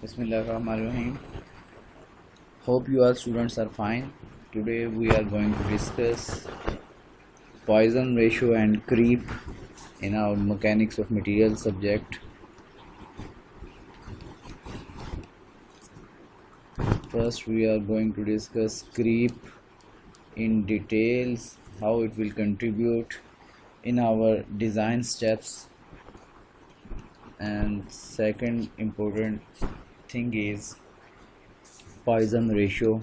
Bismillahirrahmanirrahim. Hope you all students are fine. Today we are going to discuss Poisson ratio and creep in our mechanics of materials subject. First we are going to discuss creep in details, how it will contribute in our design steps, and second important thing is Poisson ratio.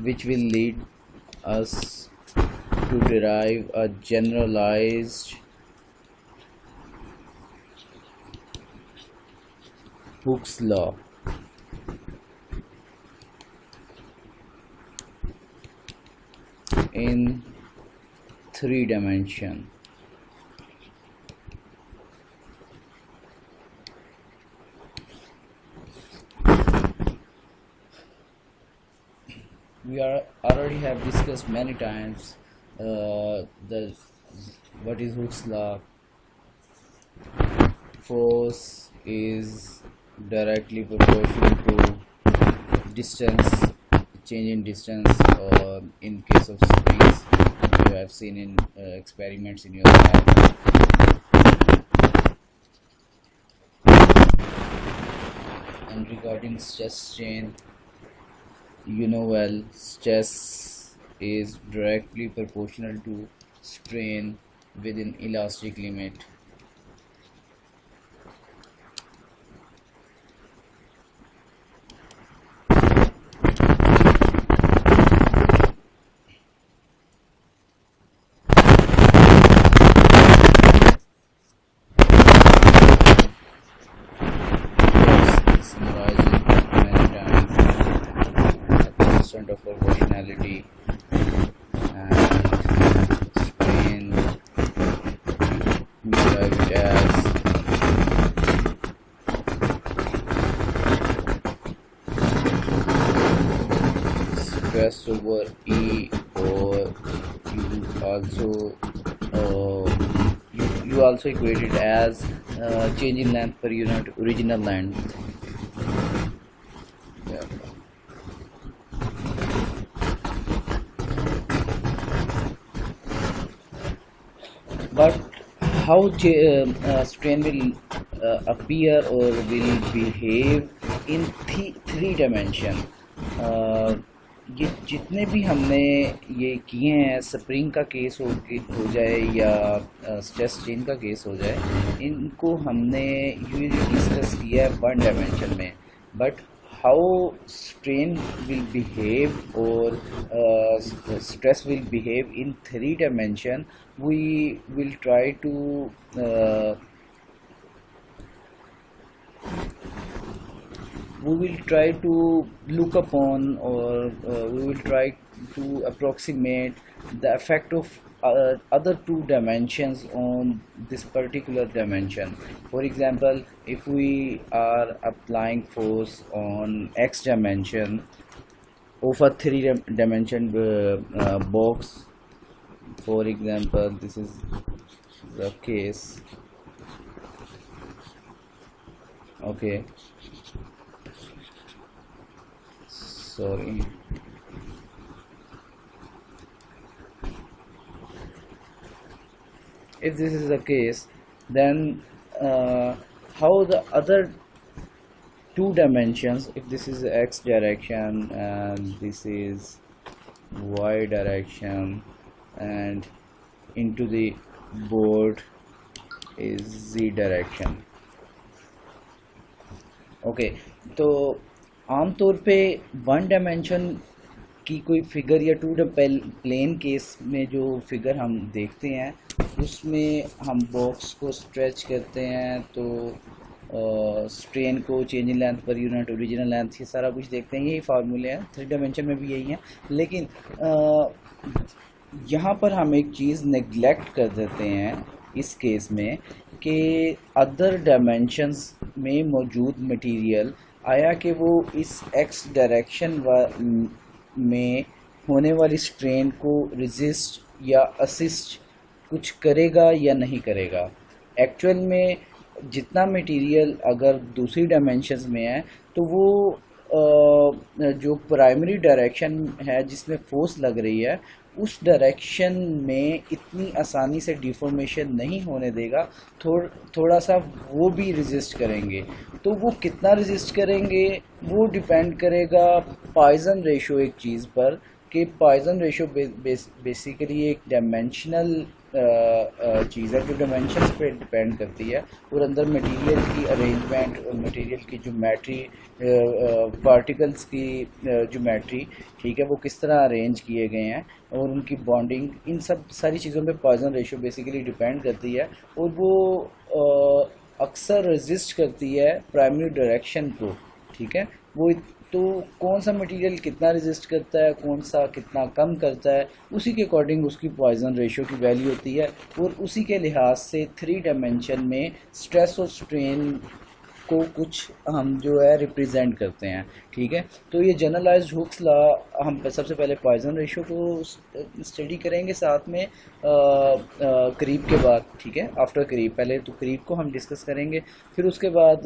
Which will lead us to derive a generalized Hooke's law. In 3 dimension. We already have discussed many times what is Hooke's law. Force is directly proportional to distance, change in distance, or in case of springs you have seen in experiments in your lab. And regarding stress strain, you know well, stress is directly proportional to strain within elastic limit. Yes, summarizing many times at the constant of proportionality and strain, we derive it as stress over E, or you also you also equate it as change in length per unit original length. Yeah. But how strain will appear or will behave in 3 dimension? ये जितने भी हमने ये किए हैं, spring का case हो जाए या स्ट्रेस स्ट्रेन का केस हो जाए, इनको हमने यूजली डिस्कस किया है 1 डायमेंशन में. But how strain will behave or stress will behave in 3 dimension, we will try to look upon, or we will try to approximate the effect of other 2 dimensions on this particular dimension. For example, if we are applying force on x dimension of a 3 dimension box, for example, this is the case. Okay, sorry. If this is the case, then how the other 2 dimensions, if this is x direction and this is y direction and into the board is z direction. Okay, तो आमतौर पे 1 dimension की कोई figure या 2 plane case में जो figure हम देखते हैं उसमें हम बॉक्स को स्ट्रेच करते हैं, तो स्ट्रेन को change in length per unit original length, ये सारा कुछ देखते हैं. यही फार्मूले हैं 3 डायमेंशन में भी यही हैं. लेकिन यहाँ पर हम एक चीज़ नेग्लेक्ट कर देते हैं इस केस में कि अदर डायमेंशंस में मौजूद मटेरियल आया कि वो इस एक्स डायरेक्शन में होने वाली स्ट्रेन को रेजिस्ट या असिस्ट कुछ करेगा या नहीं करेगा। एक्चुअल में जितना मटेरियल अगर दूसरी डायमेंशंस में है तो वो जो प्राइमरी डायरेक्शन है जिसमें फोर्स लग रही है उस डायरेक्शन में इतनी आसानी से डिफॉर्मेशन नहीं होने देगा। थोड़ा सा वो भी रेजिस्ट करेंगे। तो वो कितना रेजिस्ट करेंगे वो डिपेंड करेगा पॉइजन रेशो एक चीज़ पर, कि पॉइजन रेशो बेसिकली एक डायमेंशनल चीज़ है जो डायमेंशंस पे डिपेंड करती है, और अंदर मटेरियल की अरेंजमेंट और मटेरियल की ज्योमेट्री, पार्टिकल्स की ज्योमेट्री, ठीक है, वो किस तरह अरेंज किए गए हैं और उनकी बॉन्डिंग, इन सब सारी चीज़ों पे पॉइजन रेशो बेसिकली डिपेंड करती है। और वो अक्सर रेजिस्ट करती है प्राइमरी डायरेक्शन को, ठीक है। वो तो कौन सा मटेरियल कितना रेजिस्ट करता है, कौन सा कितना कम करता है, उसी के अकॉर्डिंग उसकी पॉइजन रेशियो की वैल्यू होती है, और उसी के लिहाज से थ्री डायमेंशन में स्ट्रेस और स्ट्रेन को कुछ हम जो है रिप्रेजेंट करते हैं, ठीक है। तो ये जनरलाइज्ड हुक्स लॉ, हम सबसे पहले पॉइजन रेशियो को स्टडी करेंगे साथ में करीब के बाद, ठीक है, आफ्टर करीब। पहले तो करीब को हम डिस्कस करेंगे, फिर उसके बाद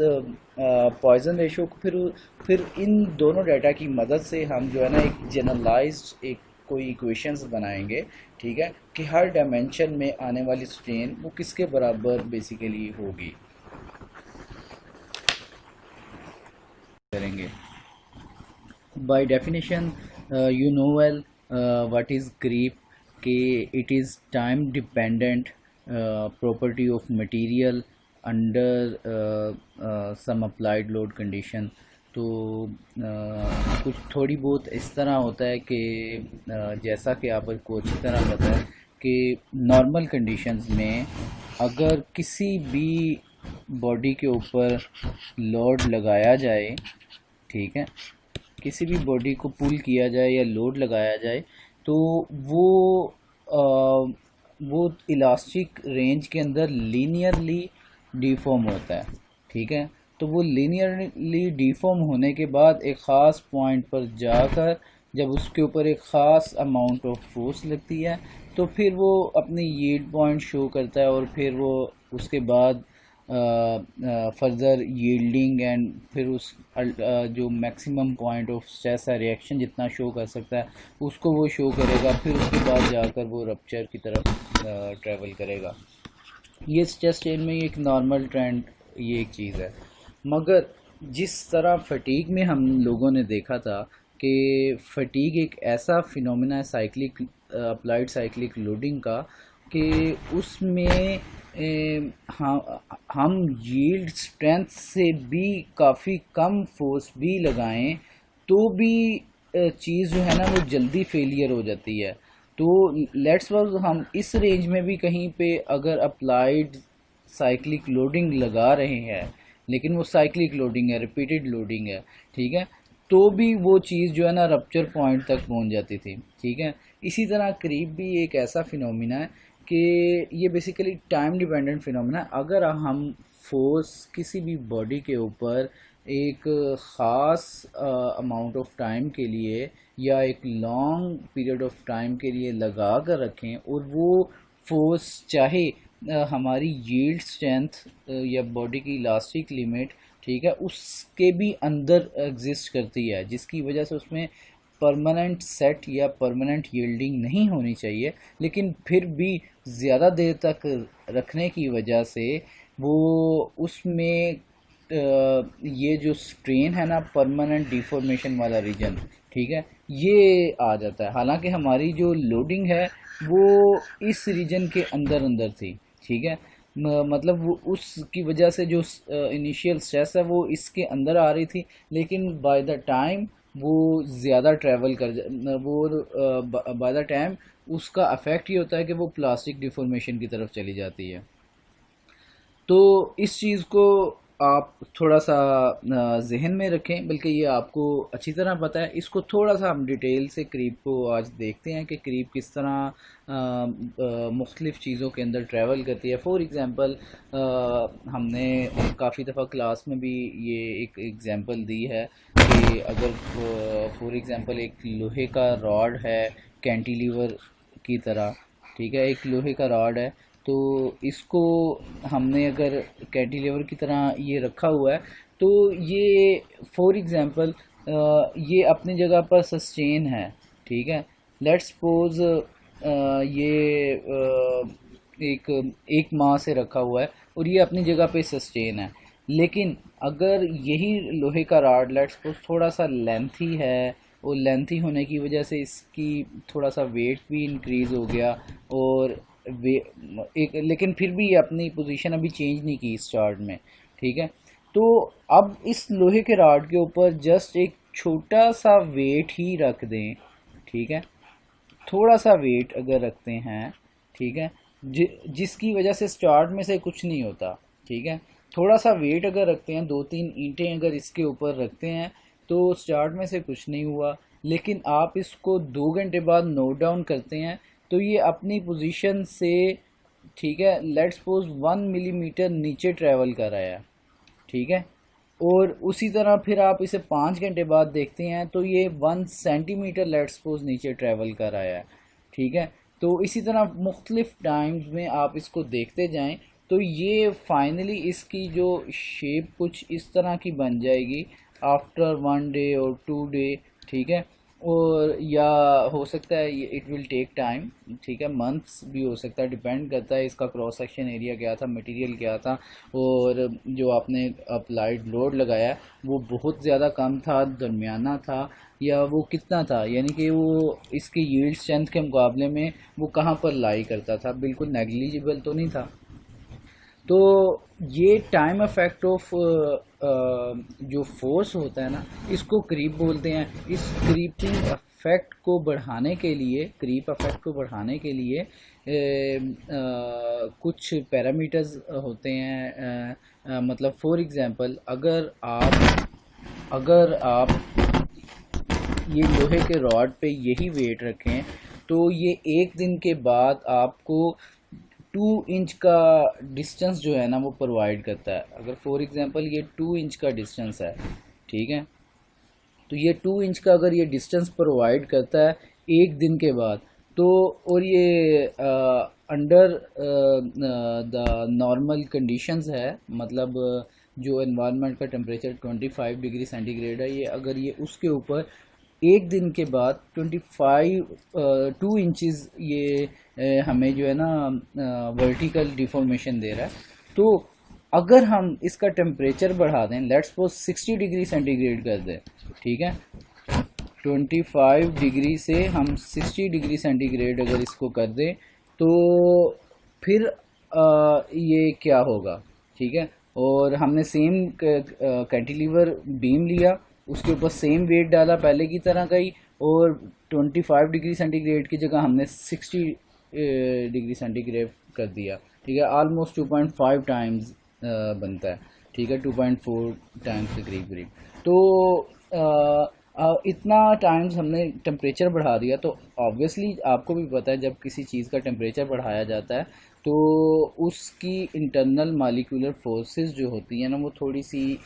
पॉइजन रेशियो को, फिर इन दोनों डाटा की मदद से हम जो है ना एक जनरलाइज्ड एक कोई इक्वेशंस बनाएंगे, ठीक है, कि हर डायमेंशन में आने वाली स्ट्रेन वो किसके बराबर बेसिकली होगी करेंगे। By definition you know well what is creep, कि it is time dependent property of material under some applied load condition. तो कुछ थोड़ी बहुत इस तरह होता है कि जैसा कि आपको अच्छी तरह पता है कि नॉर्मल कंडीशंस में अगर किसी भी बॉडी के ऊपर लोड लगाया जाए, ठीक है, किसी भी बॉडी को पुल किया जाए या लोड लगाया जाए, तो वो इलास्टिक रेंज के अंदर लीनियरली डिफॉर्म होता है, ठीक है। तो वो लीनियरली डिफॉर्म होने के बाद एक ख़ास पॉइंट पर जाकर जब उसके ऊपर एक ख़ास अमाउंट ऑफ फोर्स लगती है तो फिर वो अपनी यील्ड पॉइंट शो करता है, और फिर वो उसके बाद फर्दर यील्डिंग एंड फिर उस जो मैक्सिमम पॉइंट ऑफ स्ट्रेस है रिएक्शन जितना शो कर सकता है उसको वो शो करेगा, फिर उसके बाद जाकर वो रप्चर की तरफ ट्रेवल करेगा। ये स्ट्रेस स्ट्रेन में एक नॉर्मल ट्रेंड, ये एक चीज़ है। मगर जिस तरह फटीग में हम लोगों ने देखा था कि फटीग एक ऐसा फिनोमेना है साइक्लिक अप्लाइड साइक्लिक लोडिंग का कि उसमें हम यील्ड स्ट्रेंथ से भी काफ़ी कम फोर्स भी लगाएं तो भी चीज़ जो है ना वो जल्दी फेलियर हो जाती है। तो लेट्स सपोज हम इस रेंज में भी कहीं पे अगर अप्लाइड साइक्लिक लोडिंग लगा रहे हैं, लेकिन वो साइक्लिक लोडिंग है, रिपीटेड लोडिंग है, ठीक है, तो भी वो चीज़ जो है ना रप्चर पॉइंट तक पहुंच जाती थी, ठीक है। इसी तरह करीब भी एक ऐसा फिनोमिना है कि ये बेसिकली टाइम डिपेंडेंट फिनोमिना है। अगर हम फोर्स किसी भी बॉडी के ऊपर एक ख़ास अमाउंट ऑफ टाइम के लिए या एक लॉन्ग पीरियड ऑफ टाइम के लिए लगा कर रखें और वो फोर्स चाहे हमारी यील्ड स्ट्रेंथ या बॉडी की इलास्टिक लिमिट, ठीक है, उसके भी अंदर एग्जिस्ट करती है, जिसकी वजह से उसमें परमानेंट सेट या परमानेंट यील्डिंग नहीं होनी चाहिए, लेकिन फिर भी ज़्यादा देर तक रखने की वजह से वो उसमें ये जो स्ट्रेन है ना परमानेंट डिफॉर्मेशन वाला रीजन, ठीक है, ये आ जाता है। हालांकि हमारी जो लोडिंग है वो इस रीजन के अंदर अंदर थी, ठीक है, मतलब वो उसकी वजह से जो इनिशियल स्ट्रेस है वो इसके अंदर आ रही थी, लेकिन बाय द टाइम वो ज़्यादा ट्रैवल कर वो बाय द टाइम उसका अफेक्ट ये होता है कि वो प्लास्टिक डिफॉर्मेशन की तरफ चली जाती है। तो इस चीज़ को आप थोड़ा सा जहन में रखें, बल्कि ये आपको अच्छी तरह पता है। इसको थोड़ा सा हम डिटेल से क्रीप को आज देखते हैं कि क्रीप किस तरह मुख्तलिफ़ चीज़ों के अंदर ट्रैवल करती है। फॉर एग्ज़ाम्पल हमने काफ़ी दफ़ा क्लास में भी ये एक एग्ज़ाम्पल दी है कि अगर फॉर एग्ज़ाम्पल एक लोहे का रॉड है कैंटिलीवर की तरह, ठीक है, एक लोहे का रॉड है, तो इसको हमने अगर कैंटिलीवर की तरह ये रखा हुआ है, तो ये फॉर एग्ज़ाम्पल ये अपनी जगह पर सस्टेन है, ठीक है। लेट्स सपोज ये एक एक माह से रखा हुआ है और ये अपनी जगह पे सस्टेन है। लेकिन अगर यही लोहे का रॉड लेट्स सपोज थोड़ा सा लेंथी है, और लेंथी होने की वजह से इसकी थोड़ा सा वेट भी इंक्रीज़ हो गया, और लेकिन फिर भी ये अपनी पोजीशन अभी चेंज नहीं की इस चार्ट में, ठीक है। तो अब इस लोहे के रॉड के ऊपर जस्ट एक छोटा सा वेट ही रख दें, ठीक है, थोड़ा सा वेट अगर रखते हैं, ठीक है, जिसकी वजह से स्टार्ट में से कुछ नहीं होता, ठीक है, थोड़ा सा वेट अगर रखते हैं, 2-3 ईंटें अगर इसके ऊपर रखते हैं, तो स्टार्ट में से कुछ नहीं हुआ। लेकिन आप इसको 2 घंटे बाद नोट डाउन करते हैं, तो ये अपनी पोजीशन से, ठीक है, लेट्स सपोज 1 मिलीमीटर नीचे ट्रैवल कर रहा है, ठीक है। और उसी तरह फिर आप इसे 5 घंटे बाद देखते हैं, तो ये 1 सेंटीमीटर लेट्स सपोज नीचे ट्रैवल कर आया है, ठीक है। तो इसी तरह मुख्तलिफ टाइम्स में आप इसको देखते जाएं, तो ये फाइनली इसकी जो शेप कुछ इस तरह की बन जाएगी आफ्टर 1 डे और 2 डे, ठीक है। और या हो सकता है ये इट विल टेक टाइम, ठीक है, मंथ्स भी हो सकता है, डिपेंड करता है इसका क्रॉस सेक्शन एरिया क्या था, मटेरियल क्या था, और जो आपने अप्लाइड लोड लगाया वो बहुत ज़्यादा कम था, दरमियाना था, या वो कितना था, यानी कि वो इसके यील्ड स्ट्रेंथ के मुकाबले में वो कहाँ पर लाई करता था, बिल्कुल नेग्लिजिबल तो नहीं था। तो ये टाइम इफेक्ट ऑफ जो फोर्स होता है ना, इसको क्रीप बोलते हैं। इस क्रीपिंग इफेक्ट को बढ़ाने के लिए, क्रीप इफेक्ट को बढ़ाने के लिए कुछ पैरामीटर्स होते हैं। मतलब फॉर एग्जांपल अगर आप ये लोहे के रॉड पे यही वेट रखें, तो ये एक दिन के बाद आपको 2 इंच का डिस्टेंस जो है ना वो प्रोवाइड करता है। अगर फॉर एग्जांपल ये 2 इंच का डिस्टेंस है, ठीक है, तो ये 2 इंच का अगर ये डिस्टेंस प्रोवाइड करता है एक दिन के बाद, तो और ये अंडर द नॉर्मल कंडीशंस है, मतलब जो एनवायरनमेंट का टेम्परेचर 25 डिग्री सेंटीग्रेड है, ये अगर ये उसके ऊपर एक दिन के बाद 2 इंचेस ये हमें जो है ना वर्टिकल डिफॉर्मेशन दे रहा है। तो अगर हम इसका टेम्परेचर बढ़ा दें, लेट्स सपोज 60 डिग्री सेंटीग्रेड कर दें, ठीक है, 25 डिग्री से हम 60 डिग्री सेंटीग्रेड अगर इसको कर दें, तो फिर ये क्या होगा, ठीक है। और हमने सेम कैंटिलीवर बीम लिया, उसके ऊपर सेम वेट डाला पहले की तरह का ही, और 25 डिग्री सेंटीग्रेड की जगह हमने 60 डिग्री सेंटीग्रेड कर दिया, ठीक है, ऑलमोस्ट 2.5 टाइम्स बनता है, ठीक है, 2.4 टाइम्स के करीब करीब। तो इतना टाइम्स हमने टेम्परेचर बढ़ा दिया, तो ऑब्वियसली आपको भी पता है जब किसी चीज़ का टेम्परेचर बढ़ाया जाता है, तो उसकी इंटरनल मालिक्यूलर फोर्सेस जो होती हैं ना, वो थोड़ी सी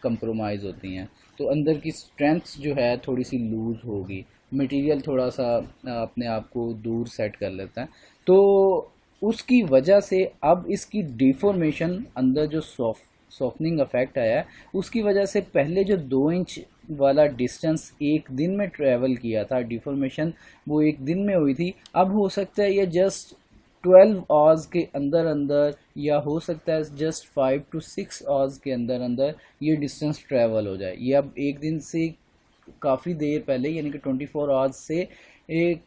कंप्रोमाइज़ होती हैं, तो अंदर की स्ट्रेंथ जो है थोड़ी सी लूज़ होगी, मटेरियल थोड़ा सा अपने आप को दूर सेट कर लेता है। तो उसकी वजह से अब इसकी डिफॉर्मेशन अंदर जो सॉफ्टनिंग इफेक्ट आया है, उसकी वजह से पहले जो 2 इंच वाला डिस्टेंस एक दिन में ट्रेवल किया था, डिफॉर्मेशन वो एक दिन में हुई थी, अब हो सकता है ये जस्ट 12 आवर्स के अंदर अंदर, या हो सकता है जस्ट 5 to 6 आवर्स के अंदर अंदर ये डिस्टेंस ट्रेवल हो जाए। ये अब एक दिन से काफ़ी देर पहले, यानी कि 24 आवर्स से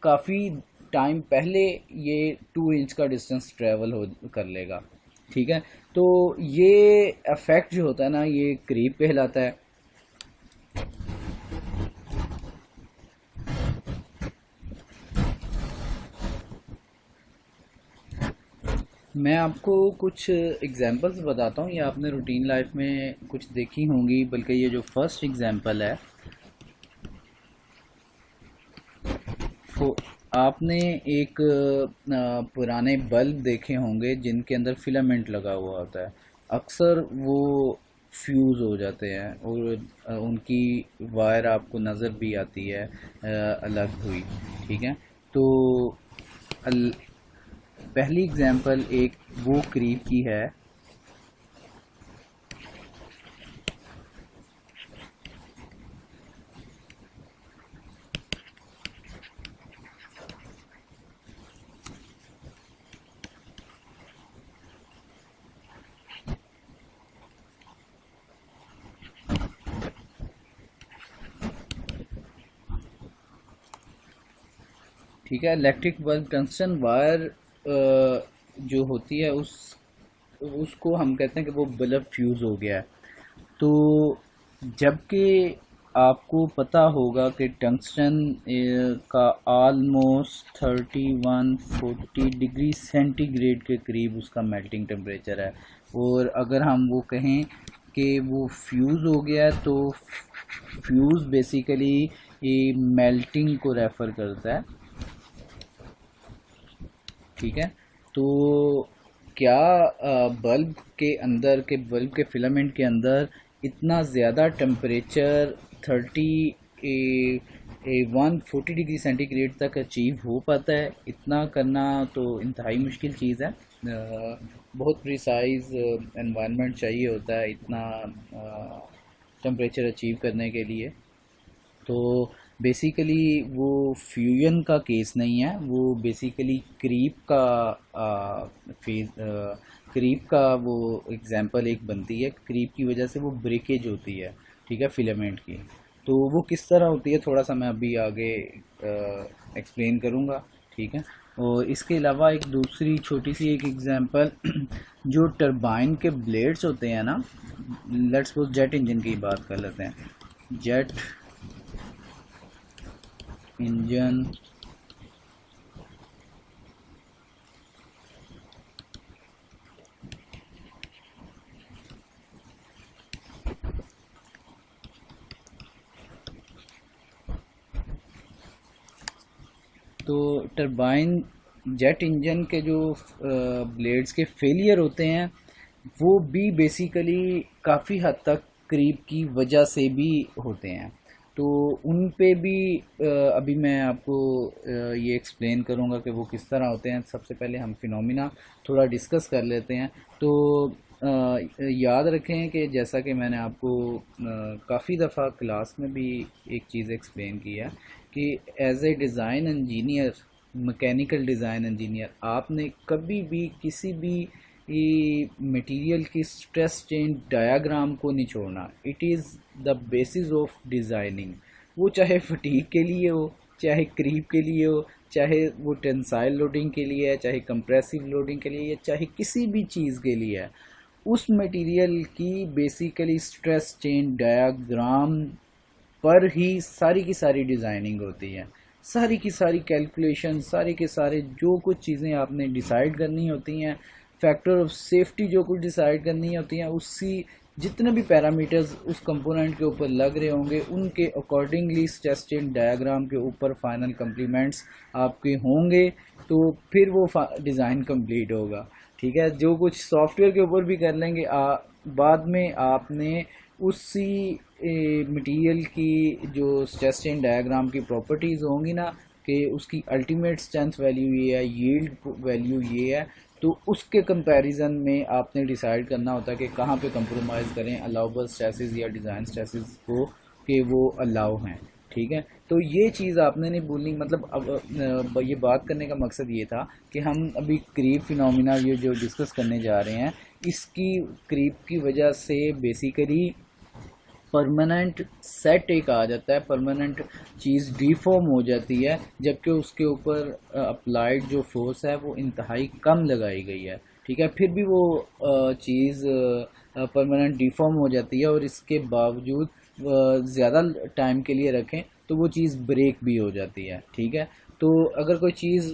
काफ़ी टाइम पहले ये 2 इंच का डिस्टेंस ट्रेवल हो कर लेगा, ठीक है। तो ये इफेक्ट जो होता है ना, ये क्रीप कहलाता है। मैं आपको कुछ एग्जांपल्स बताता हूँ, ये आपने रूटीन लाइफ में कुछ देखी होंगी, बल्कि ये जो फर्स्ट एग्जांपल है वो आपने एक पुराने बल्ब देखे होंगे जिनके अंदर फिलामेंट लगा हुआ होता है। अक्सर वो फ्यूज़ हो जाते हैं और उनकी वायर आपको नज़र भी आती है अलग हुई। ठीक है, तो अल- पहली एग्जांपल एक वो क्रीप की है। ठीक है, इलेक्ट्रिक बल्ब टंगस्टन वायर जो होती है उसको हम कहते हैं कि वो बल्ब फ्यूज़ हो गया है। तो जबकि आपको पता होगा कि टंगस्टन का ऑलमोस्ट 31-40 डिग्री सेंटीग्रेड के करीब उसका मेल्टिंग टेम्परेचर है, और अगर हम वो कहें कि वो फ्यूज़ हो गया है तो फ्यूज़ बेसिकली मेल्टिंग को रेफ़र करता है। ठीक है, तो क्या बल्ब के फिलामेंट के अंदर इतना ज़्यादा टेम्परेचर 140 डिग्री सेंटीग्रेड तक अचीव हो पाता है? इतना करना तो इंतहाई मुश्किल चीज़ है। बहुत प्रिसाइज एनवायरनमेंट चाहिए होता है इतना टेम्परेचर अचीव करने के लिए। तो बेसिकली वो फ्यूजन का केस नहीं है, वो बेसिकली क्रीप का फेज क्रीप का वो एग्जांपल एक बनती है। क्रीप की वजह से वो ब्रेकेज होती है, ठीक है, फिलामेंट की। तो वो किस तरह होती है थोड़ा सा मैं अभी आगे एक्सप्लेन करूँगा। ठीक है, और इसके अलावा एक दूसरी छोटी सी एक एग्जांपल जो टरबाइन के ब्लेड्स होते हैं ना, लेट्स सपोज जेट इंजन की बात कर लेते हैं। जेट इंजन तो टरबाइन जेट इंजन के जो ब्लेड्स के फेलियर होते हैं वो भी बेसिकली काफ़ी हद तक क्रीप की वजह से भी होते हैं। तो उन पे भी अभी मैं आपको ये एक्सप्लेन करूँगा कि वो किस तरह होते हैं। सबसे पहले हम फिनोमिना थोड़ा डिस्कस कर लेते हैं। तो याद रखें कि जैसा कि मैंने आपको काफ़ी दफ़ा क्लास में भी एक चीज़ एक्सप्लेन की है कि as a design engineer, mechanical design engineer, आपने कभी भी किसी भी मटेरियल की स्ट्रेस चेंज डायग्राम को नहीं छोड़ना। It is the basis of designing. वो चाहे फटीक के लिए हो, चाहे क्रीप के लिए हो, चाहे वो टेंसाइल लोडिंग के लिए है, चाहे कंप्रेसिव लोडिंग के लिए, या चाहे किसी भी चीज़ के लिए है, उस मटेरियल की बेसिकली स्ट्रेस चेंज डायग्राम पर ही सारी की सारी डिज़ाइनिंग होती है। सारी की सारी कैलकुलेशन, सारे के सारे जो कुछ चीज़ें आपने डिसाइड करनी होती हैं, फैक्टर ऑफ सेफ्टी जो कुछ डिसाइड करनी होती हैं, उसी जितने भी पैरामीटर्स उस कंपोनेंट के ऊपर लग रहे होंगे उनके अकॉर्डिंगली स्ट्रेस चेंज डायग्राम के ऊपर फाइनल कम्प्लीमेंट्स आपके होंगे, तो फिर वो डिज़ाइन कंप्लीट होगा। ठीक है, जो कुछ सॉफ्टवेयर के ऊपर भी कर लेंगे बाद में आपने उसी मटेरियल की जो स्ट्रेस चेन डायग्राम की प्रॉपर्टीज़ होंगी ना, कि उसकी अल्टीमेट स्ट्रेंथ वैल्यू ये है, यील्ड वैल्यू ये है, तो उसके कंपैरिजन में आपने डिसाइड करना होता है कि कहाँ पे कंप्रोमाइज़ करें अलाउबल स्ट्रेसेस या डिज़ाइन स्ट्रेसेस को, कि वो अलाउ हैं। ठीक है, तो ये चीज़ आपने नहीं भूलनी। मतलब अब ये बात करने का मकसद ये था कि हम अभी क्रीप फिनोमिना ये जो डिस्कस करने जा रहे हैं, इसकी क्रीप की वजह से बेसिकली परमानेंट सेट एक आ जाता है, परमानेंट चीज़ डिफॉर्म हो जाती है, जबकि उसके ऊपर अप्लाइड जो फोर्स है वो इंतहाई कम लगाई गई है। ठीक है, फिर भी वो चीज़ परमानेंट डिफॉर्म हो जाती है, और इसके बावजूद ज़्यादा टाइम के लिए रखें तो वो चीज़ ब्रेक भी हो जाती है। ठीक है, तो अगर कोई चीज़,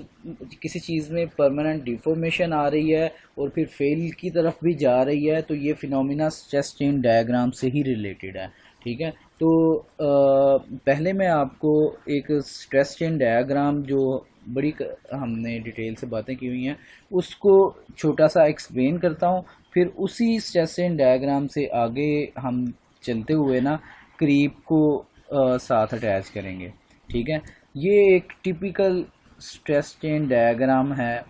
किसी चीज़ में परमानेंट डिफॉर्मेशन आ रही है और फिर फेल की तरफ भी जा रही है, तो ये फिनोमिना स्ट्रेस स्ट्रेन डायग्राम से ही रिलेटेड है। ठीक है, तो पहले मैं आपको एक स्ट्रेस स्ट्रेन डायग्राम जो हमने डिटेल से बातें की हुई हैं उसको छोटा सा एक्सप्लेन करता हूँ, फिर उसी स्ट्रेस स्ट्रेन डायग्राम से आगे हम चलते हुए ना क्रीप को साथ अटैच करेंगे। ठीक है, ये एक टिपिकल स्ट्रेस स्ट्रेन डायग्राम है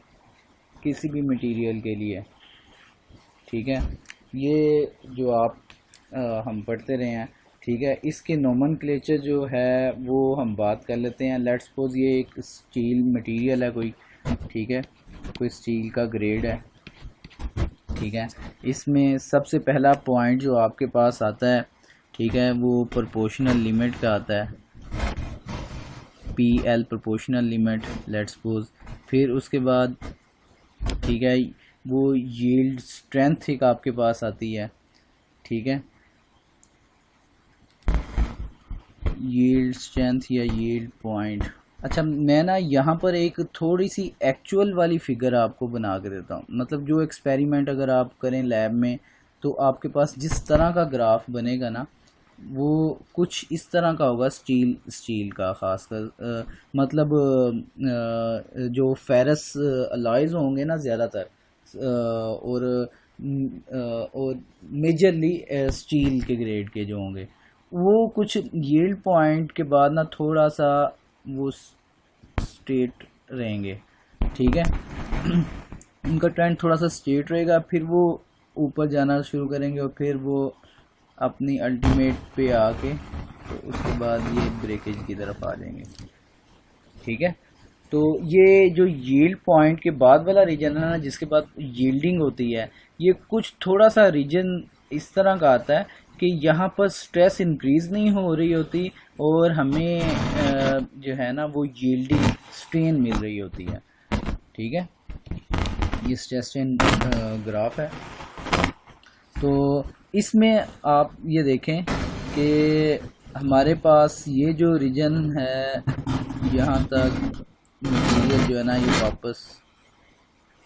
किसी भी मटेरियल के लिए। ठीक है, ये जो आप हम पढ़ते रहे हैं। ठीक है, इसके नोमेनक्लेचर जो है वो हम बात कर लेते हैं। लेट्स सपोज ये एक स्टील मटेरियल है कोई। ठीक है, कोई स्टील का ग्रेड है। ठीक है, इसमें सबसे पहला पॉइंट जो आपके पास आता है, ठीक है, वो प्रोपोर्शनल लिमिट का आता है, P L proportional limit let's suppose. फिर उसके बाद ठीक है वो यील्ड स्ट्रेंथ एक आपके पास आती है। ठीक है, यील्ड स्ट्रेंथ या यील्ड पॉइंट। अच्छा, मैं ना यहाँ पर एक थोड़ी सी एक्चुअल वाली फिगर आपको बना के देता हूँ। मतलब जो एक्सपेरिमेंट अगर आप करें लैब में, तो आपके पास जिस तरह का ग्राफ बनेगा ना वो कुछ इस तरह का होगा। स्टील का खासकर मतलब जो फेरस अलॉयज होंगे ना ज़्यादातर, और मेजरली स्टील के ग्रेड के जो होंगे, वो कुछ यील्ड पॉइंट के बाद ना थोड़ा सा वो स्ट्रेट रहेंगे। ठीक है, उनका ट्रेंड थोड़ा सा स्ट्रेट रहेगा, फिर वो ऊपर जाना शुरू करेंगे और फिर वो अपनी अल्टीमेट पे आके तो उसके बाद ये ब्रेकेज की तरफ आ जाएंगे। ठीक है, तो ये जो यील्ड पॉइंट के बाद वाला रीजन है ना, जिसके बाद यील्डिंग होती है, ये कुछ थोड़ा सा रीजन इस तरह का आता है कि यहाँ पर स्ट्रेस इंक्रीज नहीं हो रही होती और हमें जो है ना वो यील्डिंग स्ट्रेन मिल रही होती है। ठीक है, ये स्ट्रेस स्ट्रेन ग्राफ है। तो इसमें आप ये देखें कि हमारे पास ये जो रीजन है, यहाँ तक मटीरियल जो है ना ये वापस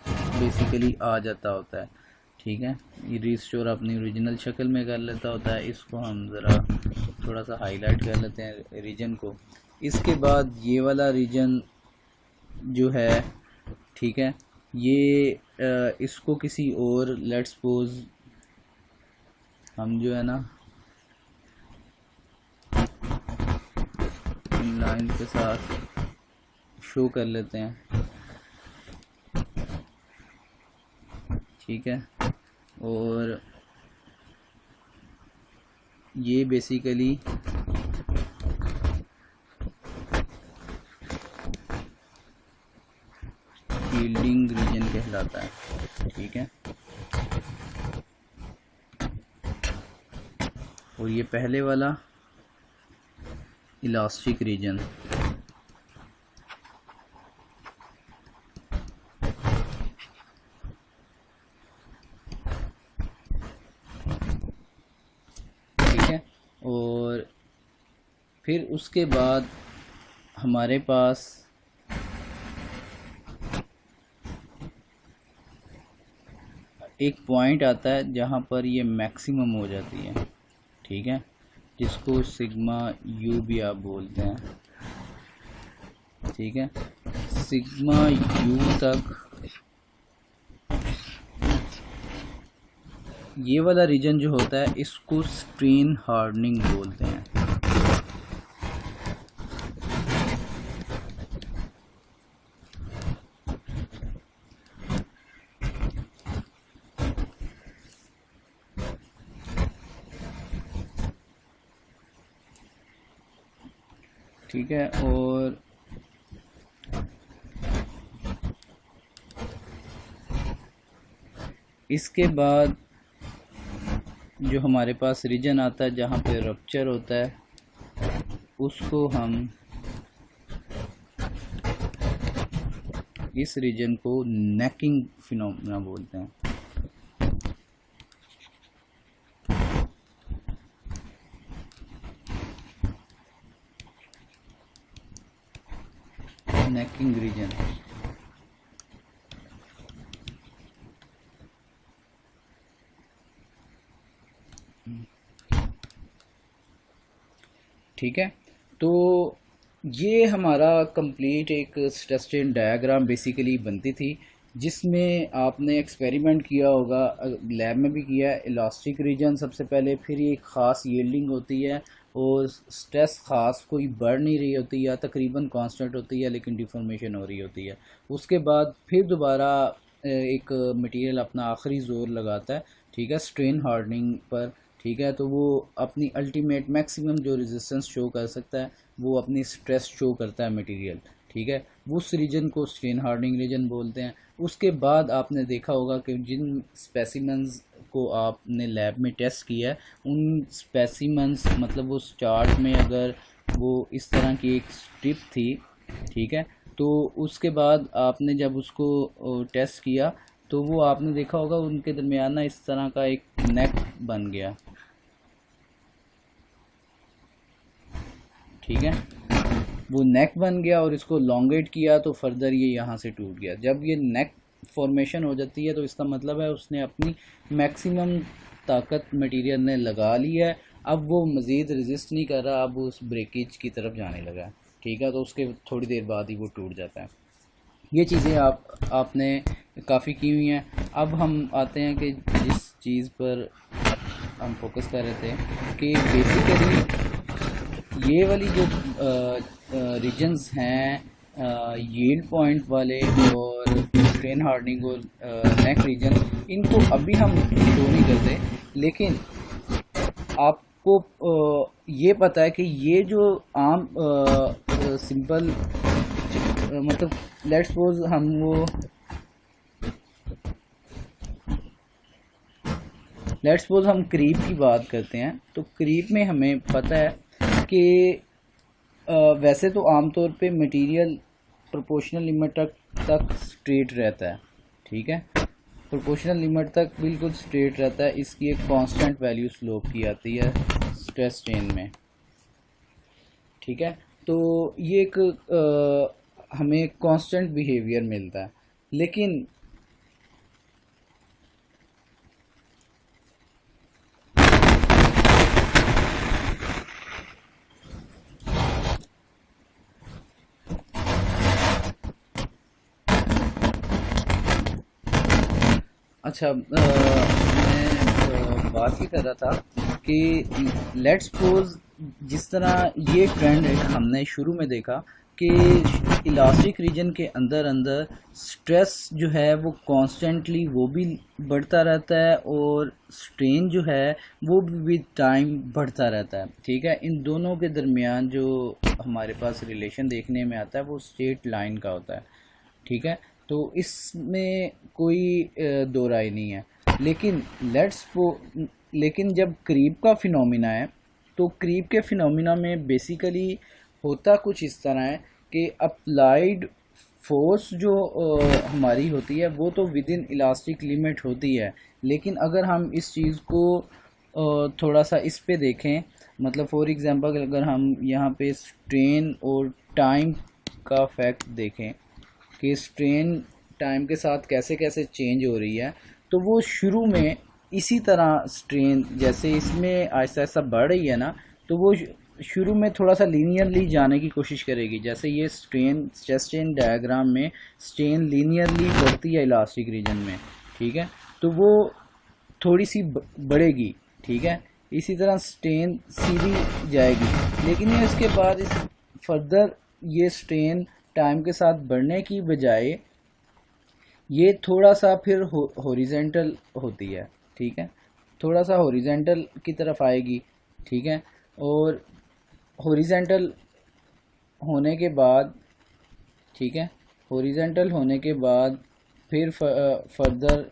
बेसिकली आ जाता होता है। ठीक है, ये रिस्टोर अपनी ओरिजिनल शक्ल में कर लेता होता है। इसको हम ज़रा थोड़ा सा हाईलाइट कर लेते हैं रीजन को। इसके बाद ये वाला रीजन जो है, ठीक है, ये इसको किसी और लेट्स सपोज हम जो है ना इन लाइन के साथ शो कर लेते हैं। ठीक है, और ये बेसिकली यील्डिंग रीजन कहलाता है। ठीक है, और ये पहले वाला इलास्टिक रीजन। ठीक है, और फिर उसके बाद हमारे पास एक पॉइंट आता है जहाँ पर ये मैक्सिमम हो जाती है। ठीक है, जिसको सिग्मा यू भी आप बोलते हैं। ठीक है, सिग्मा यू तक ये वाला रीजन जो होता है इसको स्ट्रेन हार्डनिंग बोलते हैं। ठीक है, और इसके बाद जो हमारे पास रीजन आता है जहाँ पे रप्चर होता है, उसको हम इस रीजन को नेकिंग फिनोमेना बोलते हैं। Necking region. ठीक है, तो ये हमारा कंप्लीट एक स्ट्रेस स्ट्रेन डायग्राम बेसिकली बनती थी, जिसमें आपने एक्सपेरिमेंट किया होगा, लैब में भी किया है। इलास्टिक रीजन सबसे पहले, फिर ये एक ख़ास यील्डिंग होती है और स्ट्रेस ख़ास कोई बढ़ नहीं रही होती या तकरीबन कांस्टेंट होती है लेकिन डिफॉर्मेशन हो रही होती है। उसके बाद फिर दोबारा एक मटेरियल अपना आखिरी जोर लगाता है, ठीक है, स्ट्रेन हार्डनिंग पर। ठीक है, तो वो अपनी अल्टीमेट मैक्सिमम जो रेजिस्टेंस शो कर सकता है वो अपनी स्ट्रेस शो करता है मटेरियल। ठीक है, उस रीजन को स्ट्रेन हार्डनिंग रीजन बोलते हैं। उसके बाद आपने देखा होगा कि जिन स्पेसिमेंस को आपने लैब में टेस्ट किया है, उन स्पेसिमेंस मतलब उस चार्ट में अगर वो इस तरह की एक स्ट्रिप थी, ठीक है, तो उसके बाद आपने जब उसको टेस्ट किया तो वो आपने देखा होगा उनके दरमियान ना इस तरह का एक नेक बन गया। ठीक है, वो नेक बन गया और इसको लॉन्गेट किया तो फर्दर ये यहाँ से टूट गया। जब ये नेक फॉर्मेशन हो जाती है तो इसका मतलब है उसने अपनी मैक्सिमम ताकत मटेरियल ने लगा ली है, अब वो मज़ीद रेजिस्ट नहीं कर रहा, अब वो उस ब्रेकेज की तरफ जाने लगा है। ठीक है, तो उसके थोड़ी देर बाद ही वो टूट जाता है। ये चीज़ें आपने काफ़ी की हुई हैं। अब हम आते हैं कि जिस चीज़ पर हम फोकस कर रहे थे कि बेसिकली ये वाली जो रीजन्स हैं यील्ड पॉइंट वाले और स्ट्रेन हार्डनिंग और नेक रीजन, इनको अभी हम शो नहीं करते, लेकिन आपको ये पता है कि ये जो आम सिंपल मतलब लेट्स सपोज हम क्रीप की बात करते हैं, तो क्रीप में हमें पता है कि वैसे तो आमतौर पे मटेरियल प्रोपोर्शनल लिमिट तक स्ट्रेट रहता है। ठीक है, प्रोपोर्शनल लिमिट तक बिल्कुल स्ट्रेट रहता है, इसकी एक कांस्टेंट वैल्यू स्लोप की आती है स्ट्रेस स्ट्रेन में। ठीक है, तो ये एक हमें कांस्टेंट बिहेवियर मिलता है, लेकिन अच्छा मैं बात ही कर रहा था कि लेट्स सपोज जिस तरह ये ट्रेंड हमने शुरू में देखा कि इलास्टिक रीजन के अंदर अंदर स्ट्रेस जो है वो कॉन्स्टेंटली वो भी बढ़ता रहता है और स्ट्रेन जो है वो भी विद टाइम बढ़ता रहता है। ठीक है, इन दोनों के दरमियान जो हमारे पास रिलेशन देखने में आता है वो स्ट्रेट लाइन का होता है। ठीक है, तो इसमें कोई दो राय नहीं है, लेकिन जब क्रीप का फिनोमिना है तो क्रीप के फिनोमिना में बेसिकली होता कुछ इस तरह है कि अप्लाइड फोर्स जो हमारी होती है वो तो विद इन इलास्टिक लिमिट होती है, लेकिन अगर हम इस चीज़ को थोड़ा सा इस पे देखें, मतलब फॉर एग्जांपल अगर हम यहाँ पे स्ट्रेन और टाइम का फैक्ट देखें कि स्ट्रेन टाइम के साथ कैसे कैसे चेंज हो रही है, तो वो शुरू में इसी तरह स्ट्रेन जैसे इसमें आहिस्ता आहिस्ता बढ़ रही है ना, तो वो शुरू में थोड़ा सा लीनियरली जाने की कोशिश करेगी। जैसे ये स्ट्रेस स्ट्रेन डायग्राम में स्ट्रेन लीनियरली बढ़ती है इलास्टिक रीजन में। ठीक है, तो वो थोड़ी सी बढ़ेगी। ठीक है, इसी तरह स्ट्रेन सीधी जाएगी, लेकिन ये इसके बाद इस फर्दर ये स्ट्रेन टाइम के साथ बढ़ने की बजाय ये थोड़ा सा फिर हॉरिजेंटल होती है। ठीक है, थोड़ा सा हॉरिजेंटल की तरफ आएगी। ठीक है, और हॉरिजेंटल होने के बाद, ठीक है, हॉरिजेंटल होने के बाद फिर फर्दर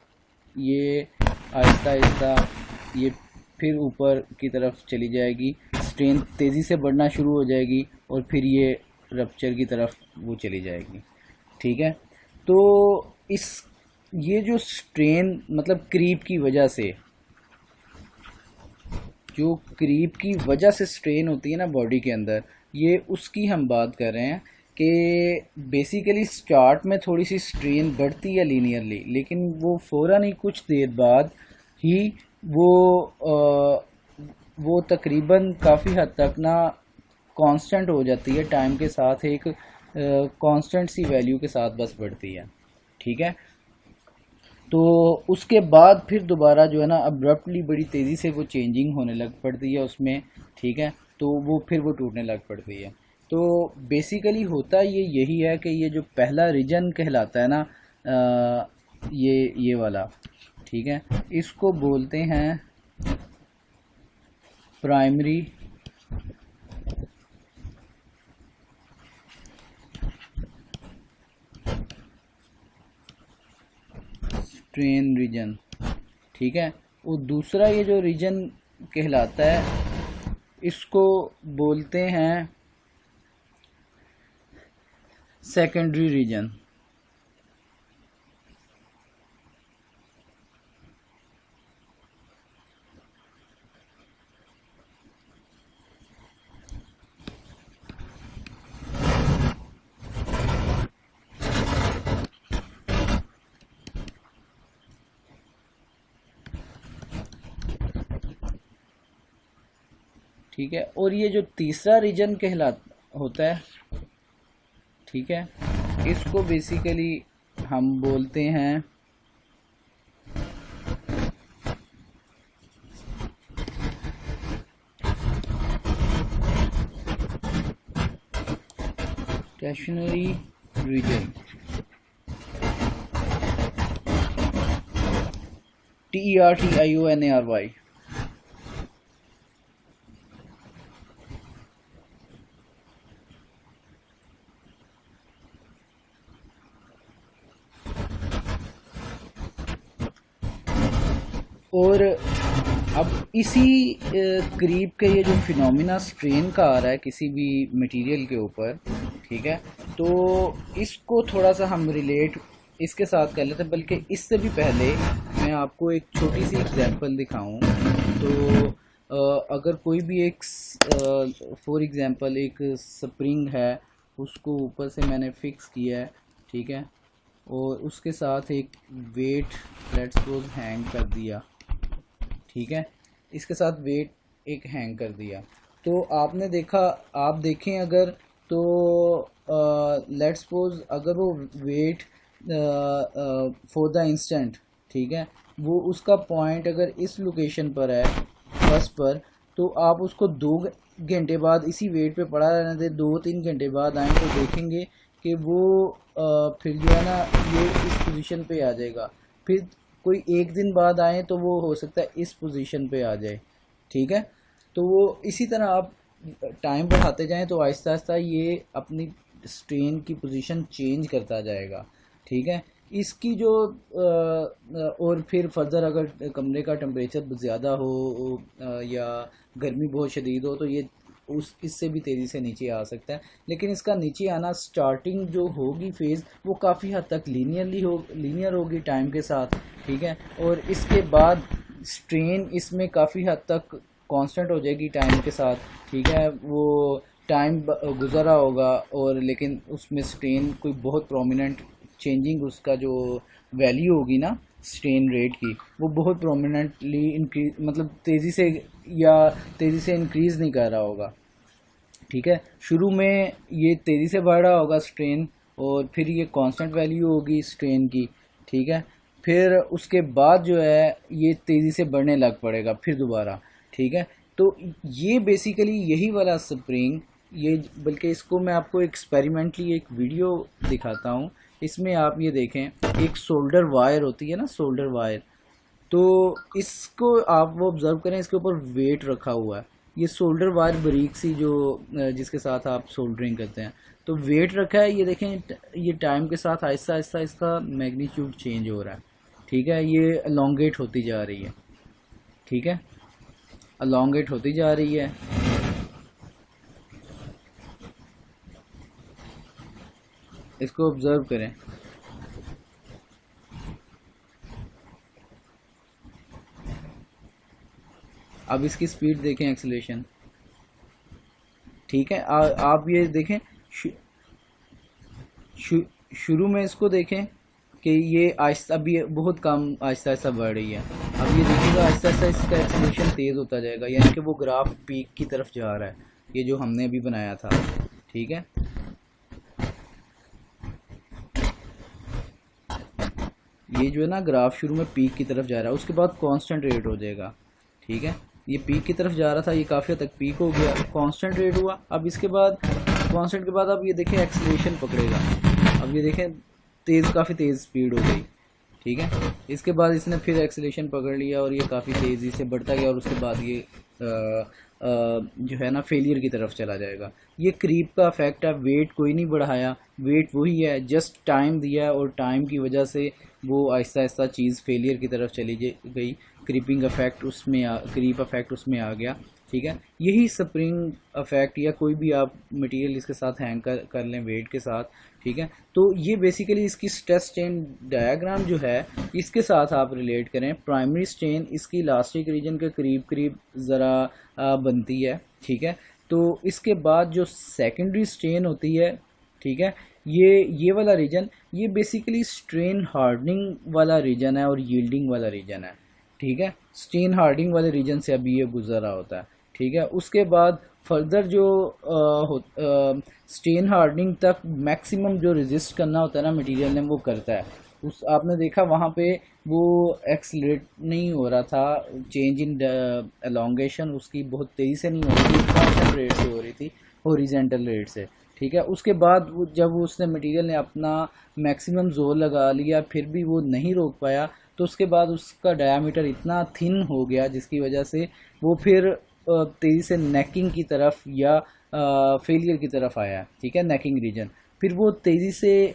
ये आहिस्ता आहिस्ता ये फिर ऊपर की तरफ चली जाएगी, स्ट्रेन तेज़ी से बढ़ना शुरू हो जाएगी और फिर ये रप्चर की तरफ वो चली जाएगी। ठीक है, तो ये जो स्ट्रेन मतलब क्रीप की वजह से, जो क्रीप की वजह से स्ट्रेन होती है ना बॉडी के अंदर, ये उसकी हम बात कर रहे हैं कि बेसिकली स्टार्ट में थोड़ी सी स्ट्रेन बढ़ती है लीनियरली, लेकिन वो फ़ौरन ही कुछ देर बाद ही वो वो तकरीबन काफ़ी हद तक ना कांस्टेंट हो जाती है, टाइम के साथ एक कांस्टेंट सी वैल्यू के साथ बस बढ़ती है। ठीक है, तो उसके बाद फिर दोबारा जो है ना अब्रप्टली बड़ी तेज़ी से वो चेंजिंग होने लग पड़ती है उसमें। ठीक है, तो वो फिर वो टूटने लग पड़ती है। तो बेसिकली होता ये यही है कि ये जो पहला रीजन कहलाता है ना, ये वाला, ठीक है, इसको बोलते हैं प्राइमरी स्ट्रेन रीजन। ठीक है, और दूसरा ये जो रीजन कहलाता है इसको बोलते हैं सेकेंडरी रीजन। ठीक है, और ये जो तीसरा रीजन होता है, ठीक है, इसको बेसिकली हम बोलते हैं स्टेशनरी रीजन, TERTIONARY। और अब इसी करीब के ये जो फिनोमिना स्ट्रेन का आ रहा है किसी भी मटेरियल के ऊपर, ठीक है, तो इसको थोड़ा सा हम रिलेट इसके साथ कर लेते हैं। बल्कि इससे भी पहले मैं आपको एक छोटी सी एग्जांपल दिखाऊं तो अगर कोई भी एक फॉर एग्जांपल एक स्प्रिंग है, उसको ऊपर से मैंने फिक्स किया है, ठीक है, और उसके साथ एक वेट लेट्स सपोज हैंग कर दिया। ठीक है, इसके साथ वेट एक हैंग कर दिया, तो आपने देखा, आप देखें अगर, तो लेट्स सपोज अगर वो वेट फॉर द इंस्टेंट, ठीक है, वो उसका पॉइंट अगर इस लोकेशन पर है फर्स्ट पर, तो आप उसको 2 घंटे बाद इसी वेट पे पड़ा रहने दे, 2-3 घंटे बाद आए तो देखेंगे कि वो फिर जो है ना ये इस पोजीशन पे आ जाएगा। फिर कोई 1 दिन बाद आए तो वो हो सकता है इस पोजीशन पे आ जाए। ठीक है, तो वो इसी तरह आप टाइम बढ़ाते जाएं तो आहिस्ता आहिस्ता ये अपनी स्ट्रेन की पोजीशन चेंज करता जाएगा। ठीक है, इसकी जो और फिर फर्दर अगर कमरे का टेम्परेचर ज़्यादा हो या गर्मी बहुत शदीद हो तो ये इससे भी तेज़ी से नीचे आ सकता है। लेकिन इसका नीचे आना स्टार्टिंग जो होगी फेज़ वो काफ़ी हद तक लीनियर होगी टाइम के साथ। ठीक है, और इसके बाद स्ट्रेन इसमें काफ़ी हद तक कांस्टेंट हो जाएगी टाइम के साथ। ठीक है, वो टाइम गुजरा होगा और लेकिन उसमें स्ट्रेन कोई बहुत प्रोमिनेंट चेंजिंग, उसका जो वैल्यू होगी ना स्ट्रेन रेट की, वो बहुत प्रोमिनेंटली इंक्रीज, मतलब तेज़ी से इंक्रीज़ नहीं कर रहा होगा। ठीक है, शुरू में ये तेज़ी से बढ़ रहा होगा स्ट्रेन, और फिर ये कांस्टेंट वैल्यू होगी स्ट्रेन की। ठीक है, फिर उसके बाद जो है ये तेज़ी से बढ़ने लग पड़ेगा फिर दोबारा। ठीक है, तो ये बेसिकली यही वाला स्प्रिंग, ये बल्कि इसको मैं आपको एक्सपेरिमेंटली एक वीडियो दिखाता हूँ। इसमें आप ये देखें, एक सोल्डर वायर होती है ना, सोल्डर वायर, तो इसको आप वो ऑब्जर्व करें, इसके ऊपर वेट रखा हुआ है। ये सोल्डर वायर बारीक सी जो जिसके साथ आप सोल्डरिंग करते हैं, तो वेट रखा है। ये देखें, ये टाइम के साथ आहिस्ता आहिस्ता इसका मैग्नीट्यूड चेंज हो रहा है। ठीक है, ये अलोंगेट होती जा रही है। ठीक है, अलोंगेट होती जा रही है। इसको ऑब्जर्व करें। अब इसकी स्पीड देखें, एक्सेलरेशन। ठीक है, आप ये देखें, शुरू में इसको देखें कि ये आहिस्ता, अभी बहुत कम आहिस्ता आहिस्ता बढ़ रही है। अब ये देखिएगा आहिस्ता आहिस्ता इसका एक्सेलरेशन तेज़ होता जाएगा, यानी कि वो ग्राफ पीक की तरफ जा रहा है, ये जो हमने अभी बनाया था। ठीक है, ये जो है ना ग्राफ शुरू में पीक की तरफ जा रहा है, उसके बाद कांस्टेंट रेट हो जाएगा। ठीक है, ये पीक की तरफ जा रहा था, ये काफ़ी हद तक पीक हो गया, कांस्टेंट रेट हुआ। अब इसके बाद कांस्टेंट के बाद अब ये देखें एक्सेलरेशन पकड़ेगा। अब ये देखें काफ़ी तेज़ स्पीड हो गई। ठीक है, इसके बाद इसने फिर एक्सेलरेशन पकड़ लिया और ये काफ़ी तेज़ी से बढ़ता गया और उसके बाद ये जो है ना फेलियर की तरफ चला जाएगा। ये क्रीप का इफेक्ट है, वेट कोई नहीं बढ़ाया, वेट वही है, जस्ट टाइम दिया है और टाइम की वजह से वो आहिस्ता आहिस्ता चीज़ फेलियर की तरफ चली गई। क्रीपिंग इफेक्ट उसमें क्रीप इफेक्ट उसमें आ गया। ठीक है, यही स्प्रिंग इफेक्ट या कोई भी आप मटेरियल इसके साथ हैंग कर लें वेट के साथ। ठीक है, तो ये बेसिकली इसकी स्ट्रेस स्ट्रेन डायग्राम जो है इसके साथ आप रिलेट करें। प्राइमरी स्ट्रेन इसकी इलास्टिक रीजन के करीब करीब ज़रा बनती है। ठीक है, तो इसके बाद जो सेकेंडरी स्ट्रेन होती है, ठीक है, ये वाला रीजन ये बेसिकली स्ट्रेन हार्डनिंग वाला रीजन है और यील्डिंग वाला रीजन है। ठीक है, स्ट्रेन हार्डनिंग वाले रीजन से अभी ये गुजर रहा होता है। ठीक है, उसके बाद फर्दर जो स्ट्रेन हार्डनिंग तक मैक्सिमम जो रेजिस्ट करना होता है ना मटेरियल ने वो करता है। उस आपने देखा वहाँ पे वो एक्सलेट नहीं हो रहा था, चेंज इन एलोंगेशन उसकी बहुत तेज़ी से नहीं हो रही थी, कांस्टेंट रेट से हो रही थी, हॉरिजॉन्टल रेट से। ठीक है, उसके बाद जब उसने मटेरियल ने अपना मैक्सिमम जोर लगा लिया फिर भी वो नहीं रोक पाया, तो उसके बाद उसका डायामीटर इतना थिन हो गया जिसकी वजह से वो फिर तेज़ी से नेकिंग की तरफ या फेलियर की तरफ आया। ठीक है, नेकिंग रीजन, फिर वो तेज़ी से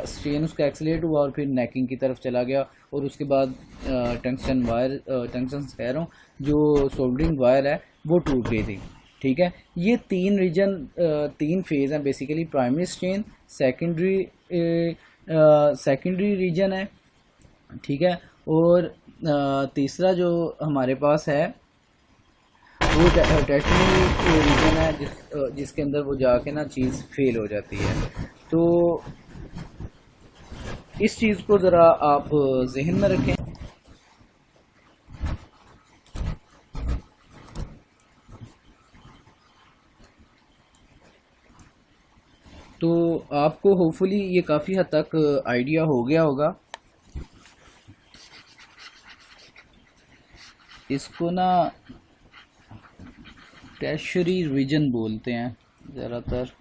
स्ट्रेन उसका एक्सेलेरेट हुआ और फिर नेकिंग की तरफ चला गया और उसके बाद टंगस्टन वायर टंगस्टन कह रहा हूँ जो सोल्डरिंग वायर है वो टूट गई थी। ठीक है, ये तीन रीजन तीन फेज़ हैं basically, primary strain, secondary region है। ठीक है, और तीसरा जो हमारे पास है वो टर्शियरी रीजन है जिसके अंदर वो जाके ना चीज़ फेल हो जाती है। तो इस चीज़ को ज़रा आप जहन में रखें। तो आपको होपफुली ये काफ़ी हद तक आइडिया हो गया होगा। इसको ना टर्शियरी रीजन बोलते हैं ज़्यादातर,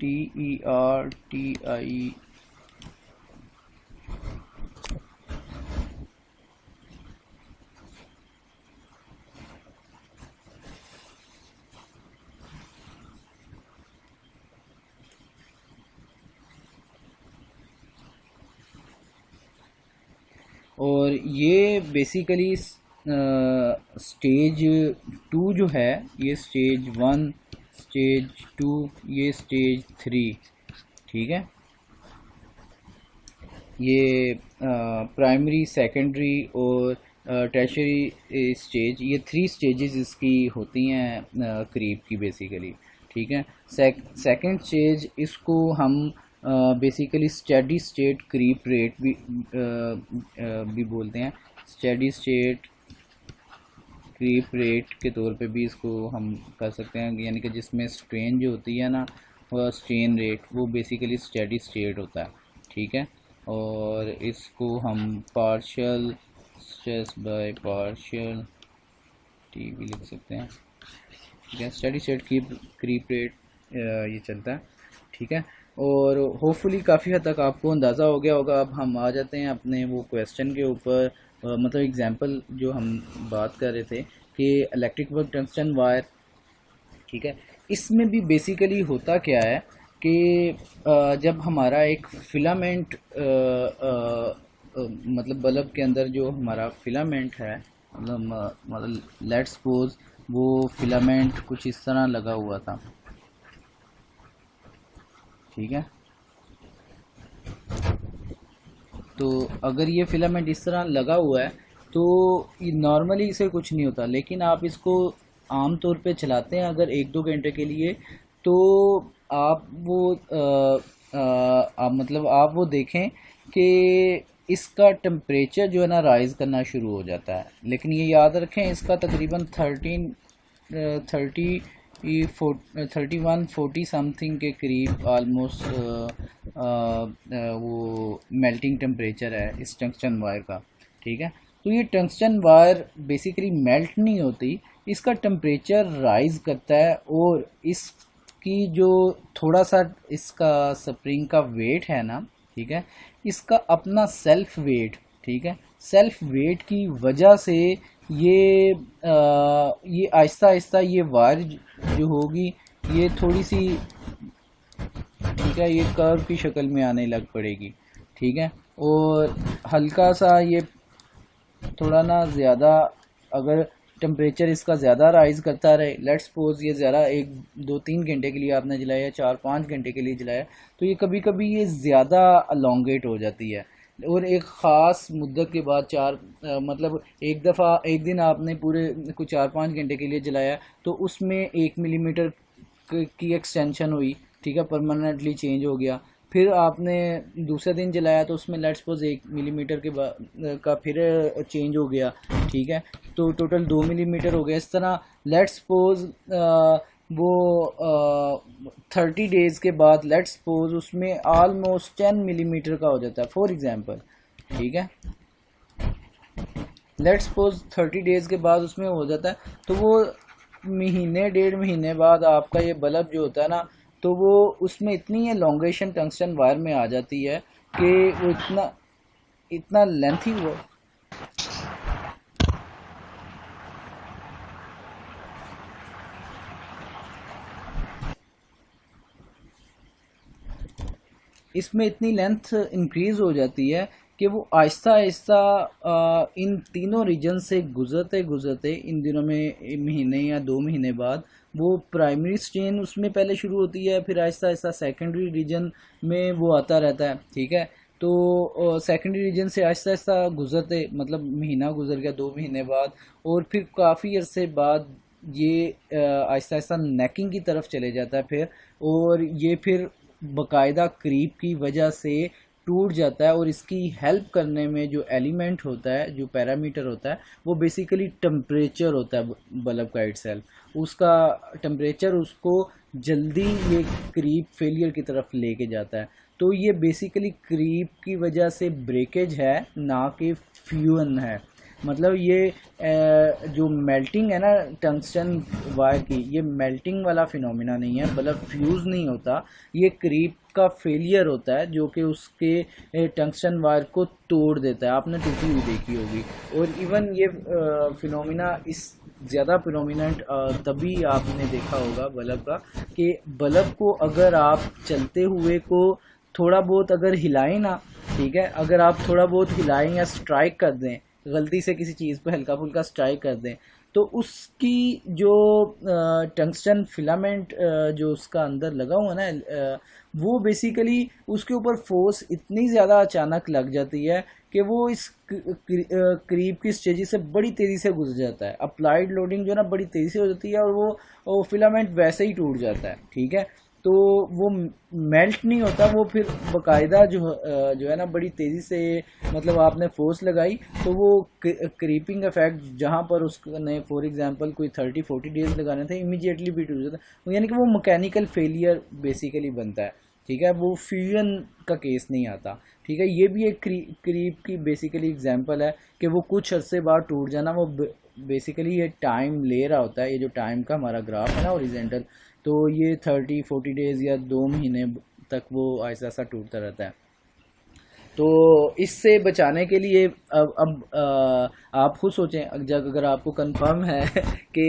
TERTI। और ये बेसिकली स्टेज 2 जो है, ये स्टेज 1, स्टेज 2, ये स्टेज 3। ठीक है, ये प्राइमरी, सेकेंडरी और टर्शियरी स्टेज, ये 3 स्टेजेस इसकी होती हैं क्रीप की बेसिकली। ठीक है, सेकेंड स्टेज इसको हम basically steady state creep rate भी बोलते हैं। स्टेडी स्टेट क्रीप रेट के तौर पे भी इसको हम कर सकते हैं, यानी कि जिसमें स्ट्रेन जो होती है ना वह स्ट्रेन रेट वो बेसिकली स्टेडी स्टेट होता है। ठीक है, और इसको हम partial stress by partial T भी लिख सकते हैं। ठीक है, स्टेडी स्टेट क्रीप रेट ये चलता है। ठीक है, और होपफुली काफ़ी हद तक आपको अंदाज़ा हो गया होगा। अब हम आ जाते हैं अपने वो क्वेश्चन के ऊपर, मतलब एग्जांपल जो हम बात कर रहे थे कि इलेक्ट्रिक वर्क टंगस्टन वायर। ठीक है, इसमें भी बेसिकली होता क्या है कि जब हमारा एक फिलामेंट मतलब बल्ब के अंदर जो हमारा फिलामेंट है, मतलब लेट्स सपोज वो फिलामेंट कुछ इस तरह लगा हुआ था। ठीक है, तो अगर ये फिलामेंट इस तरह लगा हुआ है तो नॉर्मली इसे कुछ नहीं होता, लेकिन आप इसको आम तौर पे चलाते हैं अगर 1-2 घंटे के लिए, तो आप वो आप मतलब आप वो देखें कि इसका टेम्परेचर जो है ना राइज़ करना शुरू हो जाता है, लेकिन ये याद रखें इसका तकरीबन 30 31 40 समथिंग के करीब आलमोस्ट वो मेल्टिंग टेम्परेचर है इस टंगस्टन वायर का। ठीक है, तो ये टंगस्टन वायर बेसिकली मेल्ट नहीं होती, इसका टेम्परेचर राइज करता है, और इसकी जो थोड़ा सा इसका स्प्रिंग का वेट है ना, ठीक है, इसका अपना सेल्फ वेट, ठीक है, सेल्फ वेट की वजह से ये आहिस्ता आहिस्ता ये वायर जो होगी ये थोड़ी सी, ठीक है, ये कर्व की शक्ल में आने लग पड़ेगी। ठीक है, और हल्का सा ये थोड़ा ना ज़्यादा अगर टेम्परेचर इसका ज़्यादा राइज़ करता रहे, लेट्स सपोज ये ज़रा 1 2 3 घंटे के लिए आपने जलाया, 4 5 घंटे के लिए जलाया, तो ये कभी कभी ये ज़्यादा अलोंगेट हो जाती है, और एक ख़ास मुद्दत के बाद मतलब एक दफ़ा एक दिन आपने पूरे कुछ 4 5 घंटे के लिए जलाया, तो उसमें 1 मिलीमीटर की एक्सटेंशन हुई, ठीक है, परमानेंटली चेंज हो गया। फिर आपने दूसरे दिन जलाया तो उसमें लेट्स सपोज 1 मिलीमीटर के का फिर चेंज हो गया, ठीक है, तो टोटल 2 मिलीमीटर हो गया। इस तरह लेट्स सपोज वो 30 डेज के बाद लेट्स सपोज उसमें ऑलमोस्ट 10 मिलीमीटर का हो जाता है फॉर एग्जांपल। ठीक है, लेट्स सपोज 30 डेज के बाद उसमें हो जाता है, तो वो महीने 1.5 महीने बाद आपका ये बल्ब जो होता है ना, तो वो उसमें इतनी एलोंगेशन टंगस्टन वायर में आ जाती है कि वो इतना इतना लेंथी वो इसमें इतनी लेंथ इंक्रीज हो जाती है कि वो आहिस्ता आहिस्ता इन तीनों रीजन से गुजरते गुजरते इन दिनों में महीने या 2 महीने बाद वो प्राइमरी स्ट्रेन उसमें पहले शुरू होती है, फिर आहिस्ता आहिस्ता सेकेंडरी रीजन में वो आता रहता है। ठीक है, तो सेकेंडरी रीजन से आहिस्ता आहिस्ता गुजरते मतलब महीना गुजर गया, 2 महीने बाद, और फिर काफ़ी अरसे बाद ये आहिस्ता आहिस्ता नेकिंग की तरफ चले जाता है फिर, और ये फिर बकायदा क्रीप की वजह से टूट जाता है। और इसकी हेल्प करने में जो एलिमेंट होता है, जो पैरामीटर होता है, वो बेसिकली टेम्परेचर होता है बल्ब का इटसेल्फ। उसका टेम्परेचर उसको जल्दी ये क्रीप फेलियर की तरफ लेके जाता है। तो ये बेसिकली क्रीप की वजह से ब्रेकेज है, ना कि फ्यूजन है। मतलब ये जो मेल्टिंग है ना टंगस्टन वायर की, ये मेल्टिंग वाला फिनोमिना नहीं है, मतलब फ्यूज़ नहीं होता, ये क्रीप का फेलियर होता है जो कि उसके टंगस्टन वायर को तोड़ देता है। आपने टूटी हुई देखी होगी। और इवन ये फिनोमिना इस ज़्यादा प्रोमिनेंट तभी आपने देखा होगा बल्ब का, कि बल्ब को अगर आप चलते हुए को थोड़ा बहुत अगर हिलाएं ना, ठीक है, अगर आप थोड़ा बहुत हिलाएं या स्ट्राइक कर दें, गलती से किसी चीज़ पर हल्का फुल्का स्ट्राइक कर दें, तो उसकी जो टंगस्टन फिलामेंट जो उसका अंदर लगा हुआ ना, वो बेसिकली उसके ऊपर फोर्स इतनी ज़्यादा अचानक लग जाती है कि वो इस क्रीप की स्टेज से बड़ी तेज़ी से गुजर जाता है। अप्लाइड लोडिंग जो ना बड़ी तेज़ी से हो जाती है, और वो फिलामेंट वैसे ही टूट जाता है। ठीक है, तो वो मेल्ट नहीं होता, वो फिर बकायदा जो है ना बड़ी तेज़ी से, मतलब आपने फोर्स लगाई तो वो क्रीपिंग इफेक्ट जहाँ पर उसने फॉर एग्जांपल कोई 30 40 डेज लगाने थे, इमीडिएटली भी टूट जाता है, यानी कि वो मैकेनिकल फेलियर बेसिकली बनता है। ठीक है, वो फ्यूजन का केस नहीं आता। ठीक है, ये भी एक क्रीप की बेसिकली एग्जांपल है कि वो कुछ अरसे बाद टूट जाना, वो बेसिकली ये टाइम ले रहा होता है। ये जो टाइम का हमारा ग्राफ है ना हॉरिजॉन्टल, तो ये 30 40 डेज या 2 महीने तक वो ऐसा ऐसा टूटता रहता है। तो इससे बचाने के लिए आप खुद सोचें, जब अगर आपको कंफर्म है कि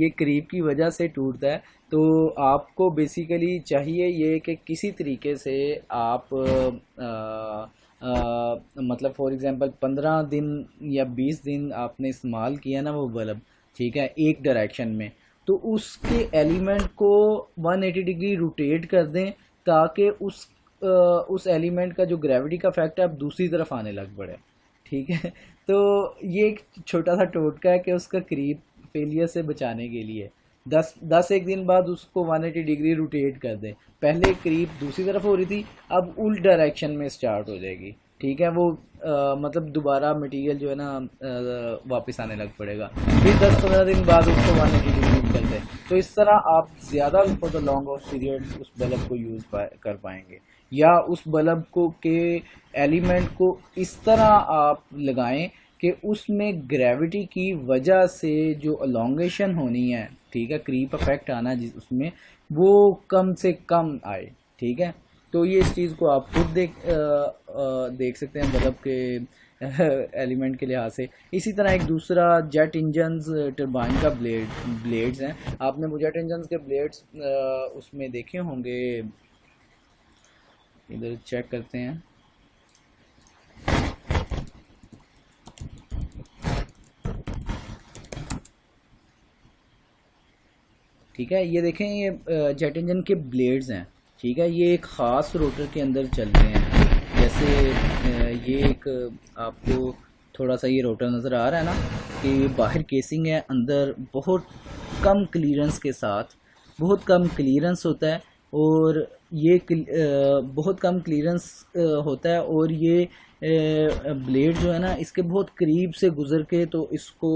ये क्रीप की वजह से टूटता है, तो आपको बेसिकली चाहिए ये कि किसी तरीके से आप मतलब फॉर एग्जांपल 15 दिन या 20 दिन आपने इस्तेमाल किया ना वो बल्ब, ठीक है, एक डायरेक्शन में, तो उसके एलिमेंट को 180 डिग्री रोटेट कर दें, ताकि उस एलिमेंट का जो ग्रेविटी का फैक्ट है अब दूसरी तरफ आने लग पड़े। ठीक है, तो ये एक छोटा सा टोटका है कि उसका क्रीप फेलियर से बचाने के लिए। दस एक दिन बाद उसको 180 डिग्री रोटेट कर दें। पहले क्रीप दूसरी तरफ हो रही थी, अब उल्ट डायरेक्शन में स्टार्ट हो जाएगी। ठीक है, वो मतलब दोबारा मटेरियल जो है ना वापस आने लग पड़ेगा। फिर 10-15 दिन बाद उसको 180 डिग्री कर दें। तो इस तरह आप ज़्यादा for the long off period उस बल्ब को यूज़ कर पाएंगे, या उस बल्ब को के एलिमेंट को इस तरह आप लगाएं कि उसमें ग्रेविटी की वजह से जो अलोंगेशन होनी है, ठीक है, क्रीप इफेक्ट आना जिस उसमें, वो कम से कम आए। ठीक है, तो ये इस चीज़ को आप खुद देख सकते हैं बल्ब के एलिमेंट के लिहाज से। इसी तरह एक दूसरा जेट इंजन्स टरबाइन का ब्लेड्स हैं। आपने वो जेट इंजन्स के ब्लेड्स उसमें देखे होंगे, इधर चेक करते हैं। ठीक है, ये देखें, ये जेट इंजन के ब्लेड्स हैं। ठीक है, ये एक ख़ास रोटर के अंदर चलते हैं। जैसे ये एक आपको थोड़ा सा ये रोटर नज़र आ रहा है ना, कि बाहर केसिंग है, अंदर बहुत कम क्लीयरेंस के साथ, बहुत कम क्लीयरेंस होता है, और ये बहुत कम क्लीयरेंस होता है, और ये ब्लेड जो है ना इसके बहुत करीब से गुजर के तो इसको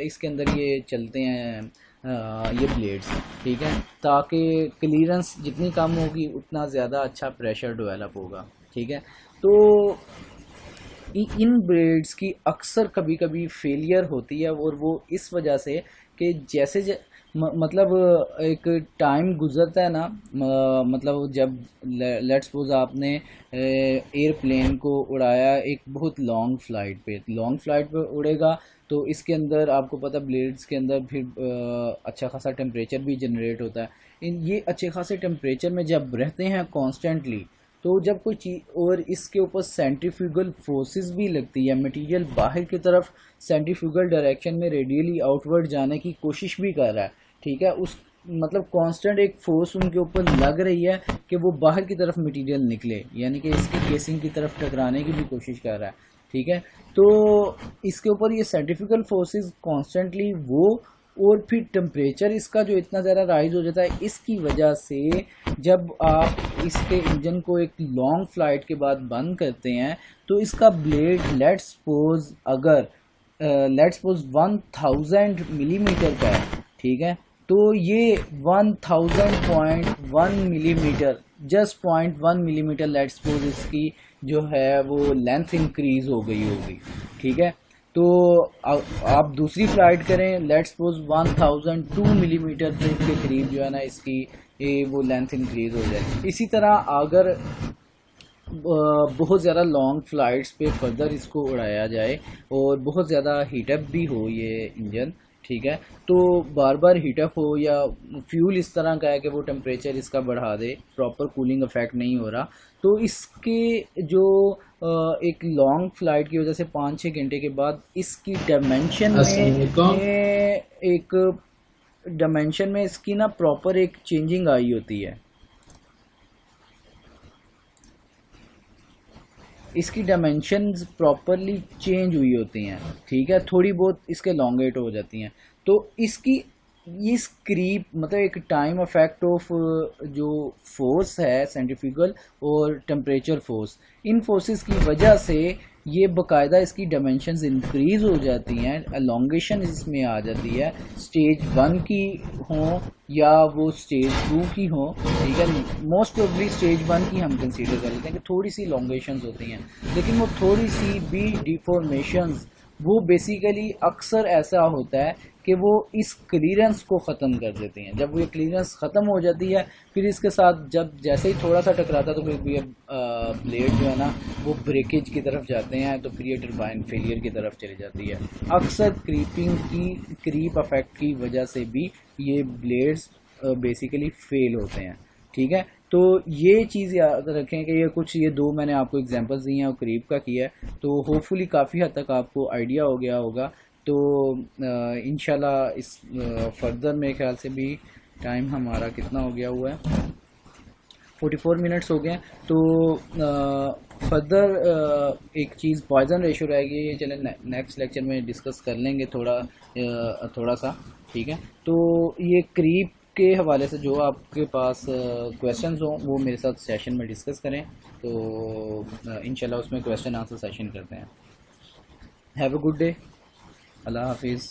इसके अंदर ये चलते हैं ये ब्लेड्स। ठीक है, ताकि क्लीयरेंस जितनी कम होगी उतना ज़्यादा अच्छा प्रेशर डेवलप होगा। ठीक है, तो इन ब्लेड्स की अक्सर कभी कभी फेलियर होती है, और वो इस वजह से कि जैसे मतलब एक टाइम गुजरता है ना, मतलब जब लेट्स सपोज आपने एयरप्लेन को उड़ाया एक बहुत लॉन्ग फ्लाइट पे उड़ेगा, तो इसके अंदर आपको पता ब्लेड्स के अंदर फिर अच्छा खासा टेम्परेचर भी जनरेट होता है। ये अच्छे खासे टेम्परेचर में जब रहते हैं कॉन्स्टेंटली, तो जब कोई चीज़, और इसके ऊपर सेंट्रीफ्यूगल फोर्सेस भी लगती है, मटेरियल बाहर की तरफ सेंट्रीफ्यूगल डायरेक्शन में रेडियली आउटवर्ड जाने की कोशिश भी कर रहा है। ठीक है, उस मतलब कांस्टेंट एक फोर्स उनके ऊपर लग रही है कि वो बाहर की तरफ मटेरियल निकले, यानी कि इसकी केसिंग की तरफ टकराने की भी कोशिश कर रहा है। ठीक है, तो इसके ऊपर ये सेंट्रीफ्यूगल फोर्सेस कॉन्स्टेंटली वो, और फिर टेम्परेचर इसका जो इतना ज़्यादा राइज हो जाता है, इसकी वजह से जब आप इसके इंजन को एक लॉन्ग फ्लाइट के बाद बंद करते हैं, तो इसका ब्लेड लेट्स सपोज अगर लेट्स सपोज 1000 मिलीमीटर का है। ठीक है, तो ये 1000.1 millimetre, just 0.1 millimetre let's suppose इसकी जो है वो लेंथ इंक्रीज हो गई होगी। ठीक है, तो आप दूसरी फ्लाइट करें, लेट्स सपोज 1002 मिलीमीटर के करीब जो है ना इसकी वो लेंथ इंक्रीज हो जाए। इसी तरह अगर बहुत ज़्यादा लॉन्ग फ्लाइट्स पे फर्दर इसको उड़ाया जाए और बहुत ज़्यादा हीटअप भी हो ये इंजन, ठीक है, तो बार बार हीटअप हो, या फ्यूल इस तरह का है कि वो टेम्परेचर इसका बढ़ा दे, प्रॉपर कूलिंग इफेक्ट नहीं हो रहा, तो इसके जो एक लॉन्ग फ्लाइट की वजह से 5-6 घंटे के बाद इसकी डायमेंशन में इसकी ना प्रॉपर एक चेंजिंग आई होती है। इसकी डायमेंशंस प्रॉपरली चेंज हुई होती हैं। ठीक है, थोड़ी बहुत इसके लॉन्गेट हो जाती हैं। तो इसकी इस क्रीप मतलब एक टाइम इफेक्ट ऑफ जो फोर्स है सेंट्रीफ्यूगल और टेम्परेचर फोर्स, इन फोर्सेस की वजह से ये बकायदा इसकी डायमेंशंस इंक्रीज हो जाती हैं, एलोंगेशन इसमें आ जाती है, स्टेज 1 की हो या वो स्टेज 2 की हो। ठीक है, मोस्ट प्रोबेबली स्टेज 1 की हम कंसीडर कर लेते हैं कि थोड़ी सी एलोंगेशंस होती हैं, लेकिन वो थोड़ी सी भी डिफॉर्मेशंस वो बेसिकली अक्सर ऐसा होता है कि वो इस क्लीयरेंस को ख़त्म कर देती हैं। जब वो ये क्लीयरेंस ख़त्म हो जाती है, फिर इसके साथ जब जैसे ही थोड़ा सा टकराता है तो फिर ये ब्लेड जो है ना वो ब्रेकेज की तरफ जाते हैं, तो फिर ये टरबाइन फेलियर की तरफ चली जाती है। अक्सर क्रीप इफेक्ट की वजह से भी ये ब्लेड्स बेसिकली फेल होते हैं। ठीक है, तो ये चीज़ याद रखें कि ये दो मैंने आपको एग्जांपल्स दिए हैं और क्रीप का किया है, तो होपफुली काफ़ी हद तक आपको आइडिया हो गया होगा। तो इंशाल्लाह इस फर्दर मेरे ख्याल से भी टाइम हमारा कितना हो गया हुआ है, 44 मिनट्स हो गए। तो फर्दर एक चीज़ पॉइजन रेशो रहेगी, ये चले नेक्स्ट लेक्चर में डिस्कस कर लेंगे थोड़ा सा, ठीक है। तो ये क्रीप के हवाले से जो आपके पास क्वेश्चंस हों वो मेरे साथ सेशन में डिस्कस करें, तो इंशाल्लाह उसमें क्वेश्चन आंसर सेशन करते हैं। हैव अ गुड डे, अल्लाह हाफिज़।